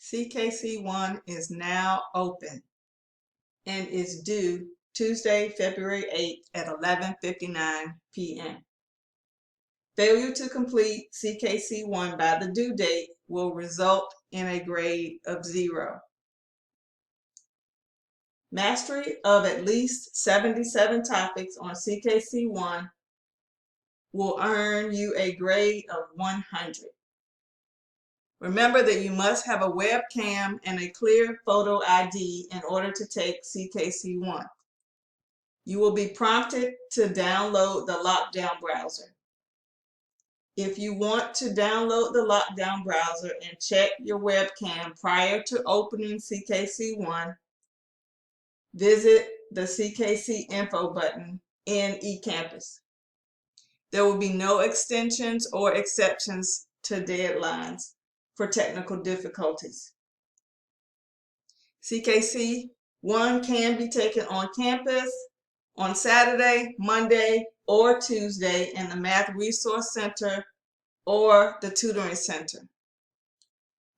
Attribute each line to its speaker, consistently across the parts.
Speaker 1: CKC1 is now open and is due Tuesday, February 8th at 11:59 p.m. Failure to complete CKC1 by the due date will result in a grade of 0. Mastery of at least 77 topics on CKC1 will earn you a grade of 100. Remember that you must have a webcam and a clear photo ID in order to take CKC1. You will be prompted to download the lockdown browser. If you want to download the lockdown browser and check your webcam prior to opening CKC1, visit the CKC info button in eCampus. There will be no extensions or exceptions to deadlines for technical difficulties. CKC1 can be taken on campus on Saturday, Monday, or Tuesday in the Math Resource Center or the Tutoring Center.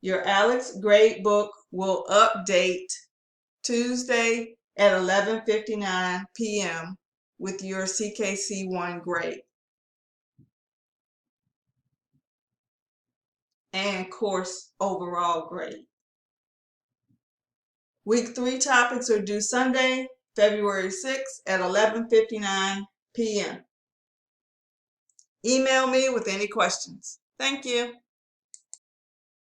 Speaker 1: Your ALEKS gradebook will update Tuesday at 11:59 p.m. with your CKC1 grade and course overall grade. Week 3 topics are due Sunday, February 6th at 11:59 p.m. Email me with any questions. Thank you.